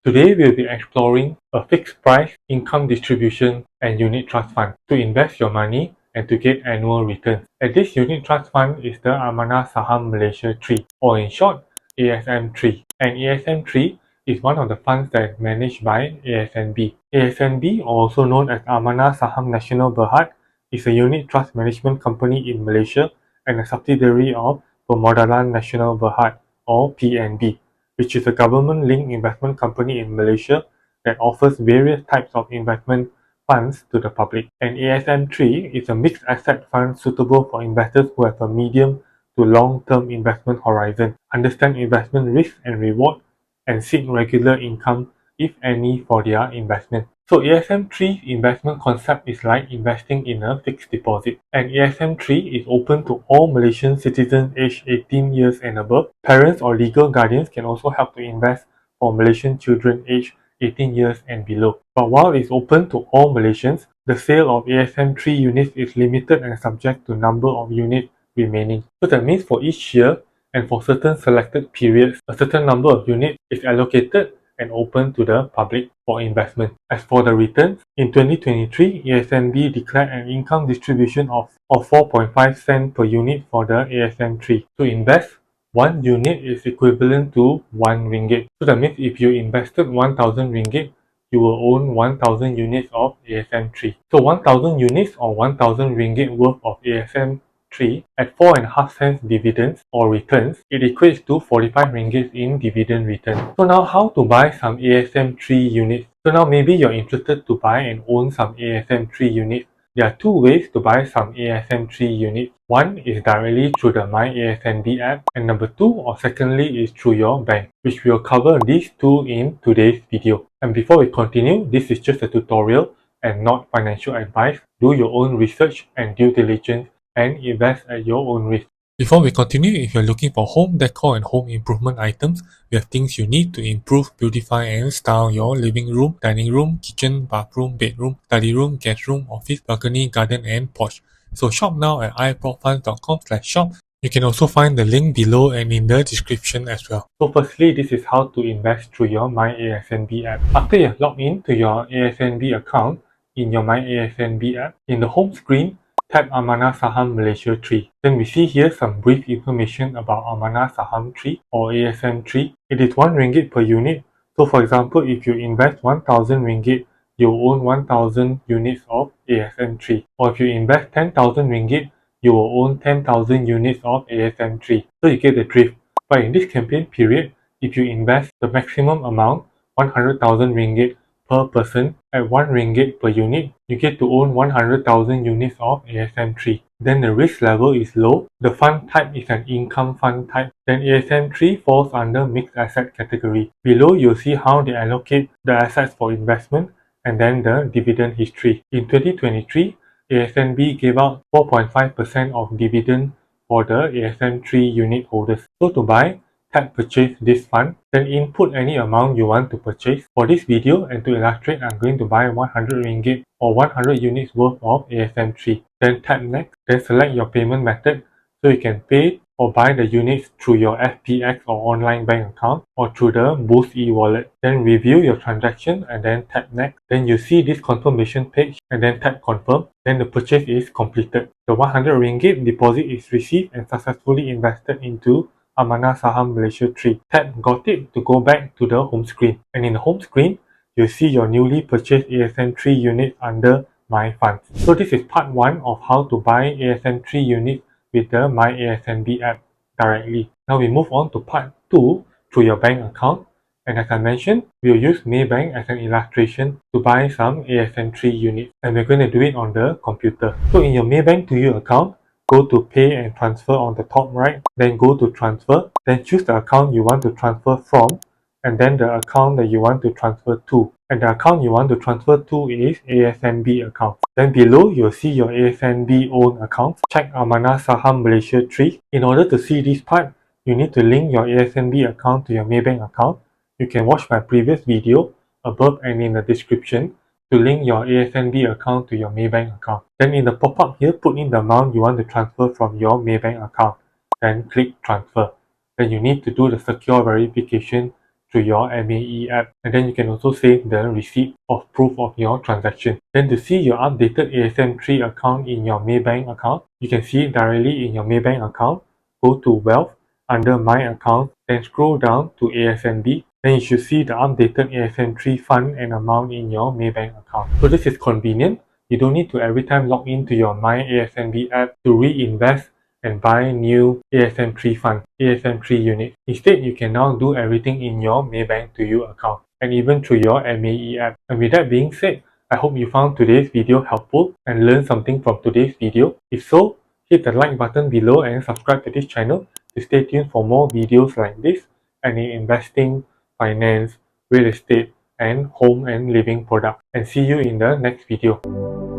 Today we'll be exploring a fixed price, income distribution and unit trust fund to invest your money and to get annual returns. And this unit trust fund is the Amanah Saham Malaysia 3, or in short, ASM3. And ASM3 is one of the funds that is managed by ASNB. ASNB, also known as Amanah Saham Nasional Berhad, is a unit trust management company in Malaysia and a subsidiary of Pemodalan Nasional Berhad, or PNB, which is a government-linked investment company in Malaysia that offers various types of investment funds to the public. And ASM3 is a mixed asset fund suitable for investors who have a medium to long-term investment horizon, understand investment risk and reward, and seek regular income, if any, for their investment. So ASM3's investment concept is like investing in a fixed deposit, and ASM3 is open to all Malaysian citizens aged 18 years and above. Parents or legal guardians can also help to invest for Malaysian children aged 18 years and below. But while it's open to all Malaysians, the sale of ASM3 units is limited and subject to number of units remaining. So that means for each year and for certain selected periods, a certain number of units is allocated and open to the public for investment. As for the returns, in 2023, ASNB declared an income distribution of 4.5 cents per unit for the ASM3. To invest, one unit is equivalent to 1 ringgit. So that means if you invested 1,000 ringgit, you will own 1,000 units of ASM3. So 1,000 units or 1,000 ringgit worth of ASM3 at 4.5 cents dividends or returns, it equates to 45 ringgit in dividend return. So now how to buy some ASM3 units? So now maybe you're interested to buy and own some ASM3 units. There are two ways to buy some ASM3 units. One is directly through the myASNB app, and number two or secondly is through your bank, which we'll cover these two in today's video. And before we continue, this is just a tutorial and not financial advice. Do your own research and due diligence and invest at your own risk. Before we continue, if you're looking for home decor and home improvement items, we have things you need to improve, beautify and style your living room, dining room, kitchen, bathroom, bedroom, study room, guest room, office, balcony, garden and porch. So shop now at IpropFans.com/shop. You can also find the link below and in the description as well. So firstly, this is how to invest through your myASNB app. After you have logged in to your ASNB account in your myASNB app, in the home screen, tap Amanah Saham Malaysia 3. Then we see here some brief information about Amanah Saham 3 or ASM3. It is 1 ringgit per unit. So for example, if you invest 1,000 ringgit, you own 1,000 units of ASM3. Or if you invest 10,000 ringgit, you will own 10,000 units of ASM3. So you get the drift. But in this campaign period, if you invest the maximum amount, 100,000 ringgit per person at 1 ringgit per unit, you get to own 100,000 units of ASM3. Then the risk level is low. The fund type is an income fund type. Then ASM3 falls under mixed asset category. Below you'll see how they allocate the assets for investment and then the dividend history. In 2023, ASNB gave out 4.5% of dividend for the ASM3 unit holders. So to buy, tap purchase this fund, then input any amount you want to purchase. For this video and to illustrate, I'm going to buy 100 ringgit or 100 units worth of ASM3. Then tap next, then select your payment method so you can pay or buy the units through your FPX or online bank account or through the Boost e-wallet. Then review your transaction and then tap next. Then you see this confirmation page and then tap confirm. Then the purchase is completed. The 100 ringgit deposit is received and successfully invested into Amanah Saham Malaysia 3. Tap got it to go back to the home screen. And in the home screen, you'll see your newly purchased ASM3 units under My Funds. So this is part 1 of how to buy ASM3 units with the myASNB app directly. Now we move on to part 2 through your bank account. And as I mentioned, we'll use Maybank as an illustration to buy some ASM3 units. And we're going to do it on the computer. So in your Maybank M2U account, go to Pay and Transfer on the top right, then go to Transfer, then choose the account you want to transfer from, and then the account that you want to transfer to. And the account you want to transfer to is ASNB account. Then below, you'll see your ASNB own account. Check Amanah Saham Malaysia 3. In order to see this part, you need to link your ASNB account to your Maybank account. You can watch my previous video above and in the description to link your ASNB account to your Maybank account. Then in the pop-up here, put in the amount you want to transfer from your Maybank account. Then click transfer. Then you need to do the secure verification through your MAE app, and then you can also save the receipt of proof of your transaction. Then to see your updated ASM3 account in your Maybank account, you can see it directly in your Maybank account. Go to Wealth under My Account, then scroll down to ASNB. Then you should see the updated ASM3 fund and amount in your Maybank account. So this is convenient. You don't need to every time log into your myASNB app to reinvest and buy new ASM3 fund, ASM3 unit. Instead, you can now do everything in your Maybank M2U account and even through your MAE app. And with that being said, I hope you found today's video helpful and learned something from today's video. If so, hit the like button below and subscribe to this channel to stay tuned for more videos like this and in investing, finance, real estate, and home and living products. And see you in the next video.